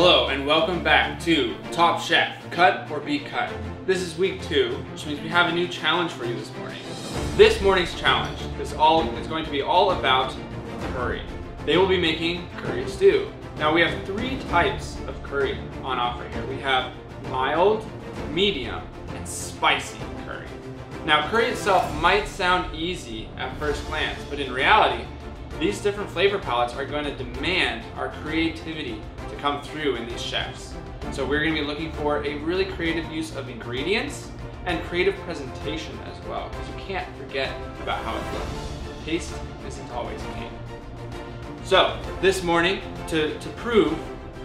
Hello and welcome back to Top Chef, Cut or Be Cut. This is week 2, which means we have a new challenge for you this morning. This morning's challenge is going to be all about curry. They will be making curry stew. Now we have 3 types of curry on offer here. We have mild, medium, and spicy curry. Now curry itself might sound easy at first glance, but in reality, these different flavor palettes are going to demand our creativity to come through in these chefs. So we're going to be looking for a really creative use of ingredients and creative presentation as well, because you can't forget about how it looks. Taste isn't always king. So this morning, to prove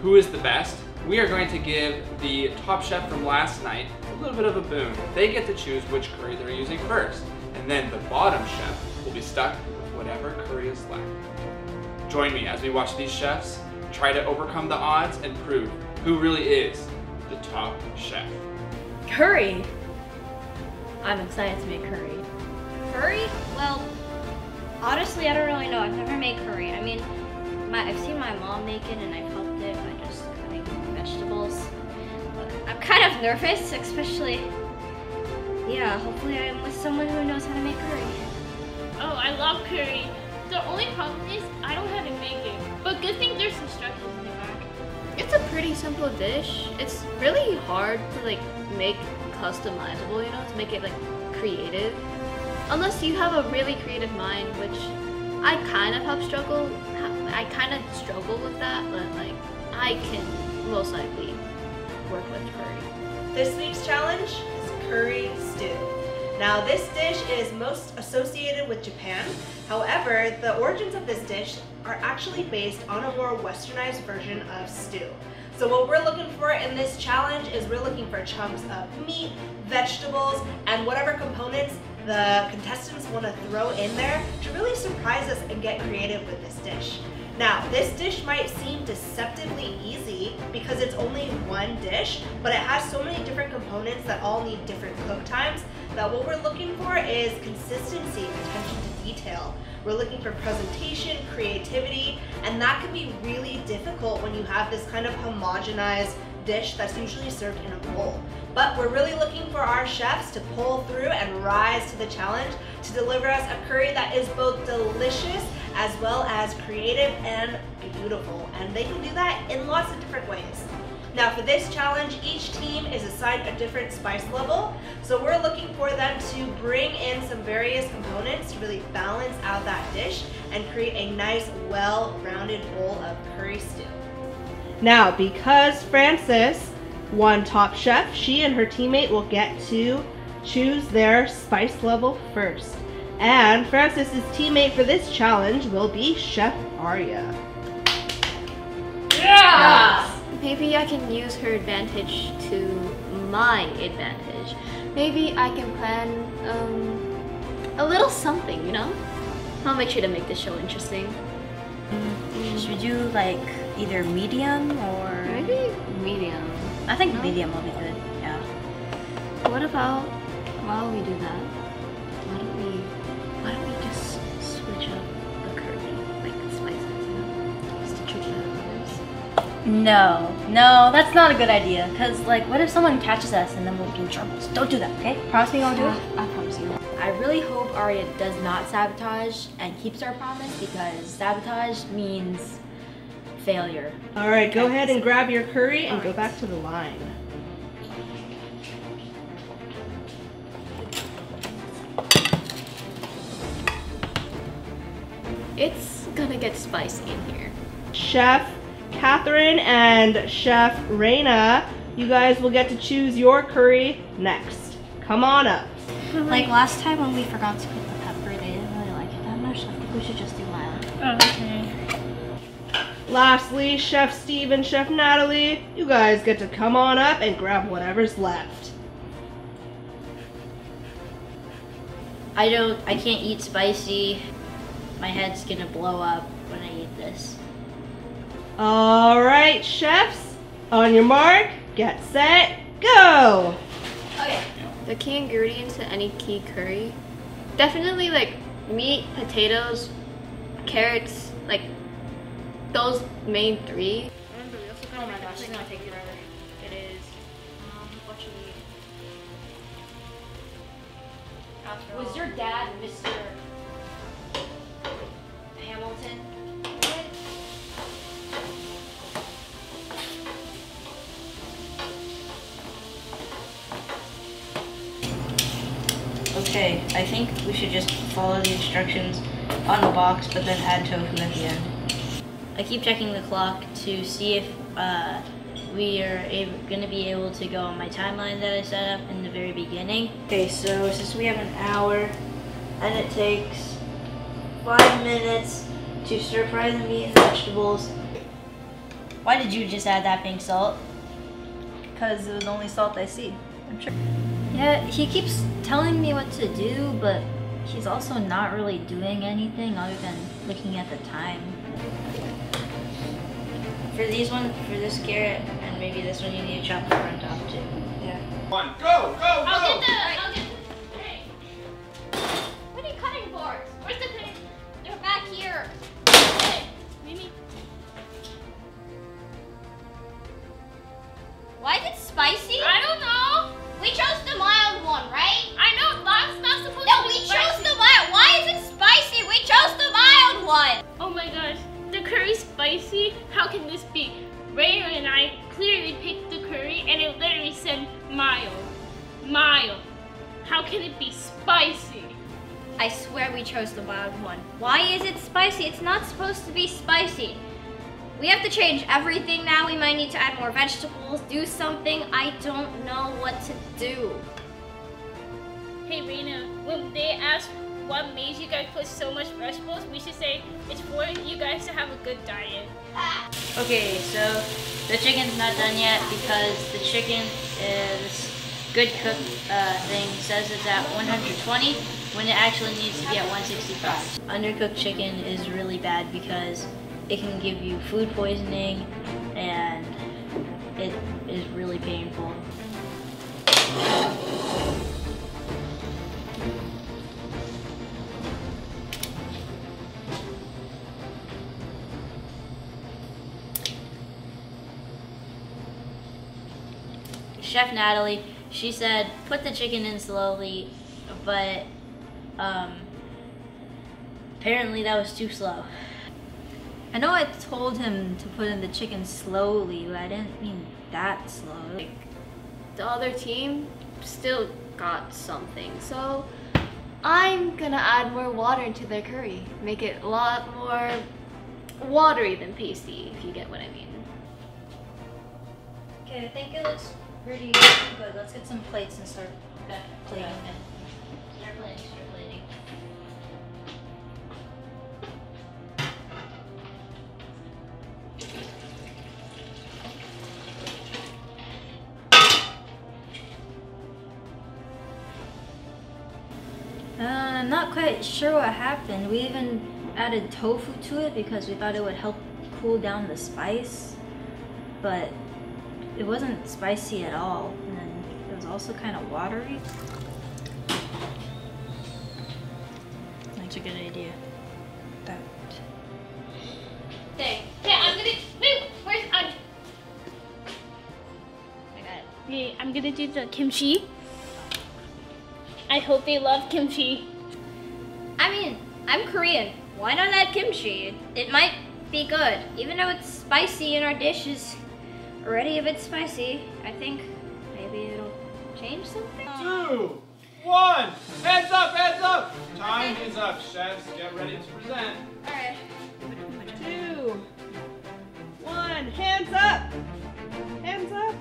who is the best, we are going to give the top chef from last night a little bit of a boon. They get to choose which curry they're using first, and then the bottom chef will be stuck with whatever curry is left. Join me as we watch these chefs try to overcome the odds and prove who really is the top chef. Curry? I'm excited to make curry. Curry? Well, honestly, I don't really know. I've never made curry. I mean, I've seen my mom make it and I've helped it by just cutting vegetables. But I'm kind of nervous, especially, hopefully I'm with someone who knows how to make curry. Oh, I love curry. The only problem is I don't have it making. But good thing there's instructions in the back. It's a pretty simple dish. It's really hard to make customizable, to make it creative. Unless you have a really creative mind, which I kind of struggle with that, but I can most likely work with curry. This week's challenge is curry stew. Now this dish is most associated with Japan. However, the origins of this dish are actually based on a more westernized version of stew. So what we're looking for in this challenge is we're looking for chunks of meat, vegetables, and whatever components the contestants want to throw in there to really surprise us and get creative with this dish. Now, this dish might seem deceptively easy because it's only one dish, but it has so many different components that all need different cook times that what we're looking for is consistency, attention to detail. We're looking for presentation, creativity, and that can be really difficult when you have this kind of homogenized dish that's usually served in a bowl. But we're really looking for our chefs to pull through and rise to the challenge to deliver us a curry that is both delicious as well as creative and beautiful. And they can do that in lots of different ways. Now for this challenge, each team is assigned a different spice level. So we're looking for them to bring in some various components to really balance out that dish and create a nice, well-rounded bowl of curry stew. Now, because Frances won Top Chef, she and her teammate will get to choose their spice level first. And Frances's teammate for this challenge will be Chef Arya. Yeah! Maybe I can use her advantage to my advantage. Maybe I can plan a little something, I'll make sure to make this show interesting. Should we do either medium or... Maybe medium. I think medium will be good, yeah. What about, while we do that, why don't we just switch up the curry, spices, just to trick out others? No, that's not a good idea. Because, what if someone catches us and then we'll be in trouble? So don't do that, okay? Promise me you won't do it? I promise you. I really hope Arya does not sabotage and keeps our promise, because sabotage means failure. All right, go ahead and grab your curry and go back to the line. It's gonna get spicy in here. Chef Catherine and Chef Reina, you guys will get to choose your curry next. Come on up. Last time when we forgot to put the pepper, they didn't really like it that much. I think we should just do mild. Oh, okay. Lastly, Chef Steve and Chef Natalie, you guys get to come on up and grab whatever's left. I can't eat spicy. My head's gonna blow up when I eat this. All right, chefs, on your mark, get set, go! Okay. The key ingredients to any key curry, definitely meat, potatoes, carrots, those main 3. Oh my gosh, This is gonna take forever. It is. What you need? After Was all. your dad Mr. Hamilton? Okay, I think we should just follow the instructions on the box, but then add tofu at the end. I keep checking the clock to see if we are going to be able to go on my timeline that I set up in the very beginning. Okay, so since we have an hour, and it takes 5 minutes to stir fry the meat and vegetables. Why did you just add that pink salt? Because it was the only salt I see. I'm sure. Yeah, he keeps telling me what to do, but he's also not really doing anything other than looking at the time. For this carrot, and maybe this one, you need to chop the front off too. Yeah. One, go, go, I'll go! get the. Hey, What are you cutting boards? where's the cutting? They're back here. Hey, Mimi. Why is it spicy? I don't know. We chose the mild one, right? I know that's not supposed No, to we be chose spicy. the mild. Why is it spicy? We chose the mild one. Oh my gosh, the curry's spicy? How can this be? Ray and I clearly picked the curry and it literally said mild. Mild. How can it be spicy? I swear we chose the mild one. Why is it spicy? It's not supposed to be spicy. We have to change everything now. We might need to add more vegetables, do something. I don't know what to do. Hey Raina, when they ask what made you guys put so much vegetables, we should say it's for you guys to have a good diet. Okay, so the chicken's not done yet because the chicken is good cook thing says it's at 120 when it actually needs to be at 165. Undercooked chicken is really bad because it can give you food poisoning and it is really painful. Chef Natalie, she said put the chicken in slowly, but apparently that was too slow. I know I told him to put in the chicken slowly, but I didn't mean that slow. Like, the other team still got something, so I'm gonna add more water into their curry. Make it a lot more watery than pasty, if you get what I mean. Okay, I think it looks pretty good. Let's get some plates and start plating it. Start plating. I'm not quite sure what happened. We even added tofu to it because we thought it would help cool down the spice, but it wasn't spicy at all, and then it was also kind of watery. That's a good idea. That. Hey, I'm gonna. Wait, where's. I got it. Okay, I'm gonna do the kimchi. I hope they love kimchi. I mean, I'm Korean. Why not add kimchi? It might be good. Even though it's spicy and our dish is already a bit spicy, I think maybe it'll change something. 2, 1, hands up, hands up! Time is up, chefs. Get ready to present. Alright. 2, 1, hands up! Hands up!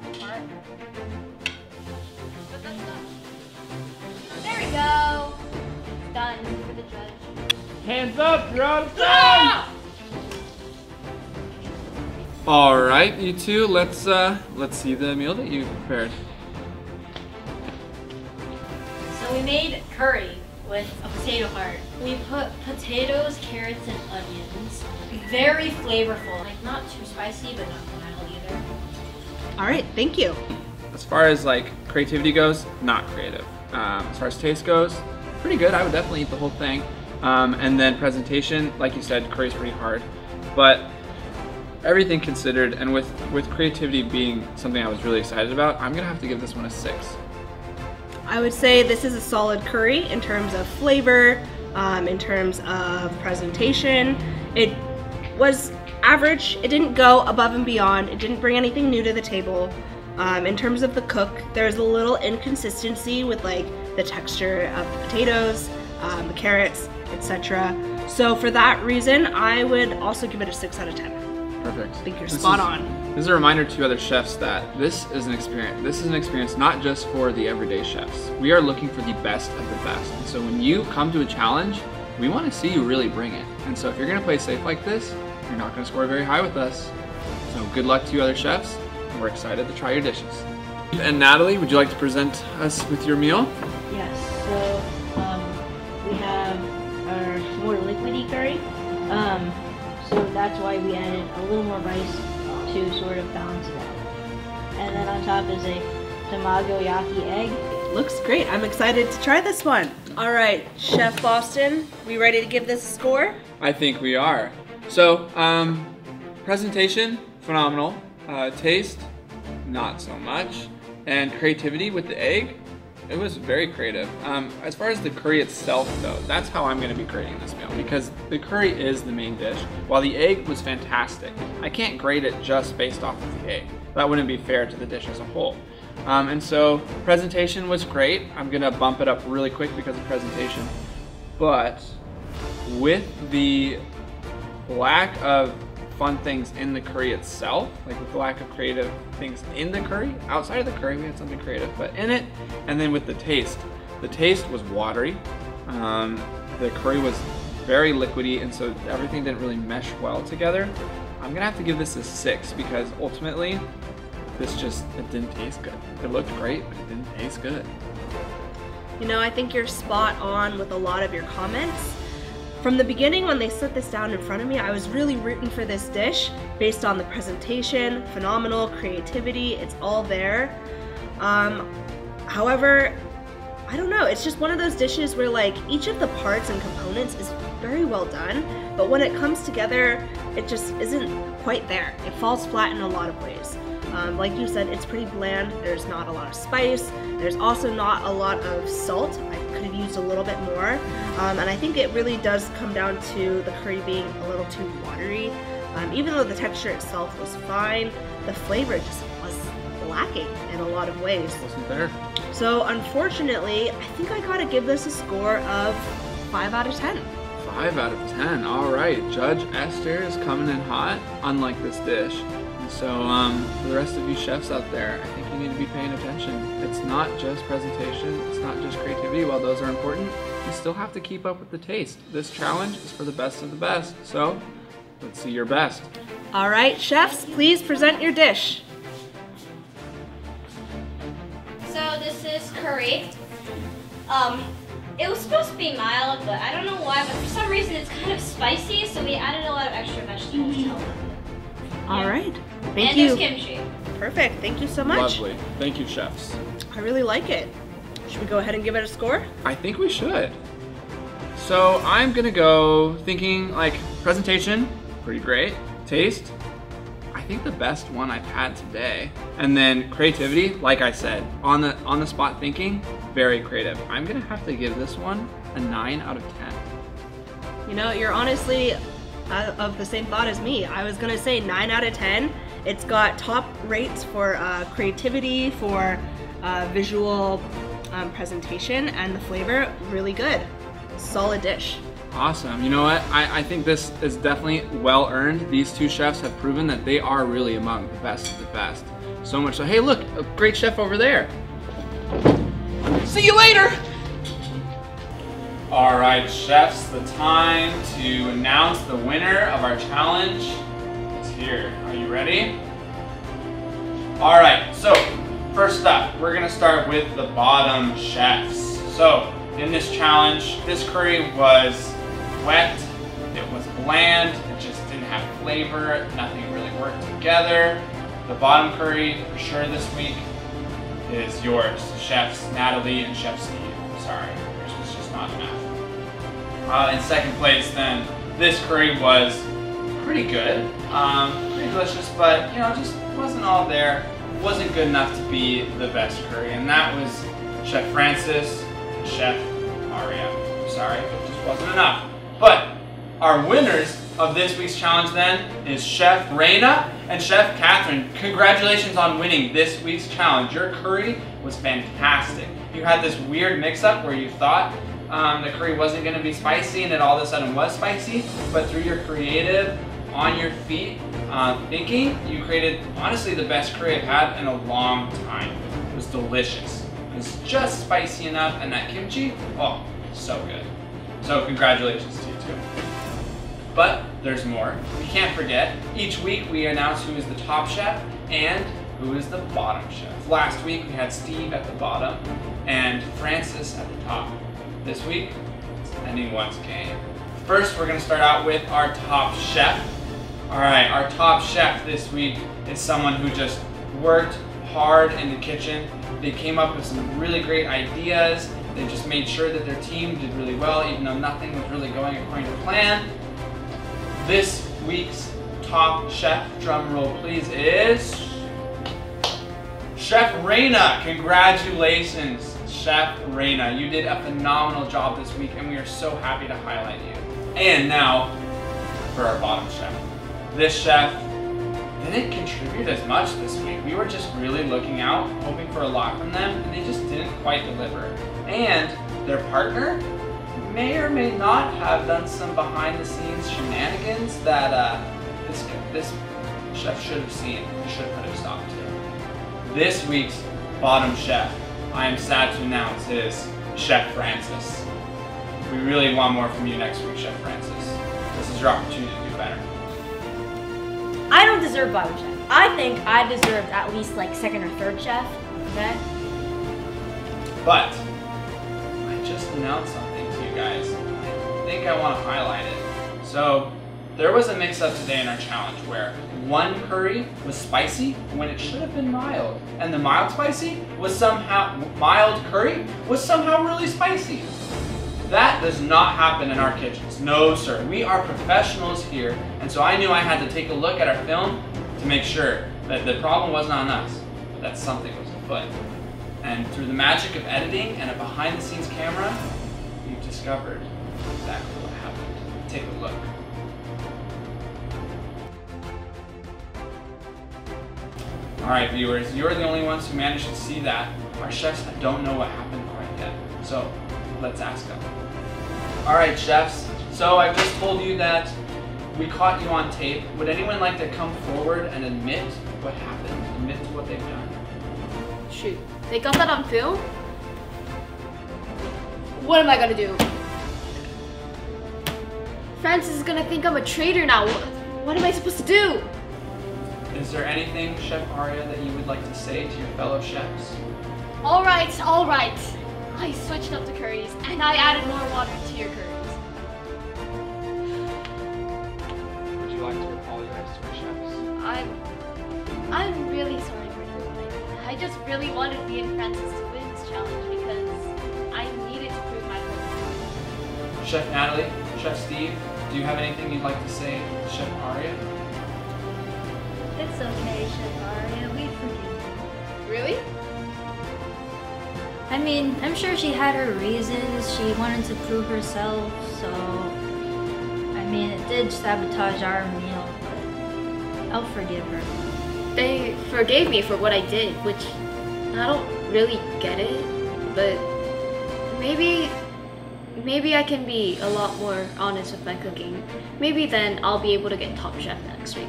There we go. Done for the judge. Hands up, you're out of time! All right, you two, let's see the meal that you prepared. So we made curry with a potato heart. We put potatoes, carrots, and onions. Very flavorful. Like not too spicy, but not mild either. All right, thank you. As far as like creativity goes, not creative. As far as taste goes, pretty good. I would definitely eat the whole thing. And then presentation, like you said, curry's pretty hard. But everything considered, and with creativity being something I was really excited about, I'm gonna have to give this one a 6. I would say this is a solid curry in terms of flavor, in terms of presentation. It was average. It didn't go above and beyond. It didn't bring anything new to the table. In terms of the cook, there's a little inconsistency with like the texture of the potatoes, the carrots, etc. So for that reason, I would also give it a 6 out of 10. Perfect. I think you're spot on. This is a reminder to other chefs that this is an experience. This is an experience not just for the everyday chefs. We are looking for the best of the best. And so when you come to a challenge, we want to see you really bring it. And so if you're going to play safe like this, you're not going to score very high with us. So good luck to you other chefs. And we're excited to try your dishes. And Natalie, would you like to present us with your meal? Yes, so we have our more liquidy curry. So that's why we added a little more rice to sort of balance it out. And then on top is a tamago yaki egg. Looks great. I'm excited to try this one. All right, Chef Boston, we ready to give this a score? I think we are. So, presentation, phenomenal. Taste, not so much. And creativity with the egg, it was very creative. As far as the curry itself though, that's how I'm gonna be grading this meal, because the curry is the main dish, while the egg was fantastic. I can't grade it just based off of the egg. That wouldn't be fair to the dish as a whole. And so presentation was great. I'm gonna bump it up really quick because of presentation. But with the lack of fun things in the curry itself, like with the lack of creative things in the curry, outside of the curry we had something creative, but in it, and then with the taste was watery. The curry was very liquidy, and so everything didn't really mesh well together. I'm gonna have to give this a 6 because ultimately it didn't taste good. It looked great, but it didn't taste good. You know, I think you're spot on with a lot of your comments. From the beginning, when they set this down in front of me, I was really rooting for this dish based on the presentation, phenomenal, creativity, it's all there. However, I don't know, it's just one of those dishes where like each of the parts and components is very well done, but when it comes together, it just isn't quite there. It falls flat in a lot of ways. Like you said, it's pretty bland. There's not a lot of spice. There's also not a lot of salt. I could have used a little bit more. And I think it really does come down to the curry being a little too watery. Even though the texture itself was fine, the flavor just was lacking in a lot of ways. Wasn't there? So unfortunately, I think I gotta give this a score of 5 out of 10. 5 out of 10. All right, Judge Esther is coming in hot, unlike this dish. So for the rest of you chefs out there, I think you need to be paying attention. It's not just presentation, it's not just creativity. While those are important, you still have to keep up with the taste. This challenge is for the best of the best. So let's see your best. All right, chefs, please present your dish. So this is curry. It was supposed to be mild, but I don't know why, but for some reason it's kind of spicy, so we added a lot of extra vegetables to help. All right, thank and you. there's kimchi. Perfect, thank you so much. Lovely. Thank you, chefs. I really like it. Should we go ahead and give it a score? I think we should. So I'm gonna go thinking like presentation, pretty great. Taste, I think the best one I've had today. And then creativity, like I said, on the spot thinking, very creative. I'm gonna have to give this one a 9 out of 10. You know, you're honestly of the same thought as me. I was gonna say 9 out of 10. It's got top rates for creativity, for visual presentation, and the flavor, really good. Solid dish. Awesome. You know what? I think this is definitely well earned. These two chefs have proven that they are really among the best of the best. So much so, hey look, a great chef over there. See you later! All right, chefs, the time to announce the winner of our challenge is here. Are you ready? All right, so first up, we're gonna start with the bottom chefs. So in this challenge, this curry was wet, it was bland, it just didn't have flavor, nothing really worked together. The bottom curry, for sure this week, is yours, Chefs Natalie and Chef Steve. Sorry, yours was just not enough. In second place then, this curry was pretty good. Pretty delicious, but you know, just wasn't all there. Wasn't good enough to be the best curry, and that was Chef Francis and Chef Aria. Sorry, it just wasn't enough. But our winners of this week's challenge then is Chef Reina and Chef Catherine. Congratulations on winning this week's challenge. Your curry was fantastic. You had this weird mix-up where you thought the curry wasn't going to be spicy and it all of a sudden was spicy, but through your creative, on your feet thinking, you created honestly the best curry I've had in a long time. It was delicious. It was just spicy enough, and that kimchi, oh, so good. So congratulations to you too. But there's more. We can't forget, each week we announce who is the top chef and who is the bottom chef. Last week we had Steve at the bottom and Francis at the top. This week, it's anyone's game. First, we're gonna start out with our top chef. All right, our top chef this week is someone who just worked hard in the kitchen. They came up with some really great ideas. They just made sure that their team did really well, even though nothing was really going according to plan. This week's top chef, drum roll please, is Chef Reina. Congratulations, Chef Reina. You did a phenomenal job this week, and we are so happy to highlight you. And now for our bottom chef. This chef didn't contribute as much this week. We were just really looking out, hoping for a lot from them, and they just didn't quite deliver. And their partner may or may not have done some behind-the-scenes shenanigans that this chef should have seen, should have put a stop to. This week's bottom chef, I am sad to announce, is Chef Francis. We really want more from you next week, Chef Francis. This is your opportunity to do better. I don't deserve bottom chef. I think I deserved at least like second or third chef. Okay? But I just announced something to you guys. I think I want to highlight it. So there was a mix-up today in our challenge where one curry was spicy when it should have been mild, and the mild curry was somehow really spicy. That does not happen in our kitchens. No, sir. We are professionals here, and so I knew I had to take a look at our film to make sure that the problem wasn't on us, but that something was afoot. And through the magic of editing and a behind-the-scenes camera, we've discovered exactly what happened. Take a look. All right, viewers, you're the only ones who managed to see that. Our chefs don't know what happened quite yet, so let's ask them. All right, chefs, so I've just told you that we caught you on tape. Would anyone like to come forward and admit what happened, admit to what they've done? Shoot, they got that on film? What am I gonna do? Francis is gonna think I'm a traitor now. What am I supposed to do? Is there anything, Chef Aria, that you would like to say to your fellow chefs? All right. I switched up the curries and I added more water to your curries. Would you like to apologize to our chefs? I'm really sorry for everything. I just really wanted me and Francis to win this challenge because I needed to prove my point. Chef Natalie, Chef Steve, do you have anything you'd like to say to Chef Aria? It's okay, Chef Aria. We forgive you. Really? I mean, I'm sure she had her reasons. She wanted to prove herself, so I mean, it did sabotage our meal, but I'll forgive her. They forgave me for what I did, which I don't really get it, but maybe I can be a lot more honest with my cooking. Maybe then I'll be able to get top chef next week.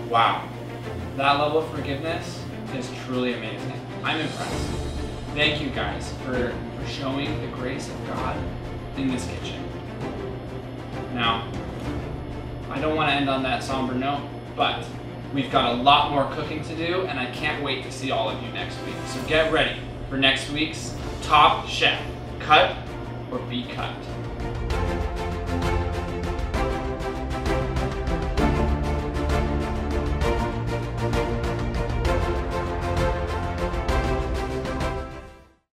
Wow, that level of forgiveness is truly amazing. I'm impressed. Thank you guys for showing the grace of God in this kitchen. Now, I don't want to end on that somber note, but we've got a lot more cooking to do, and I can't wait to see all of you next week. So get ready for next week's Top Chef, Cut or Be Cut.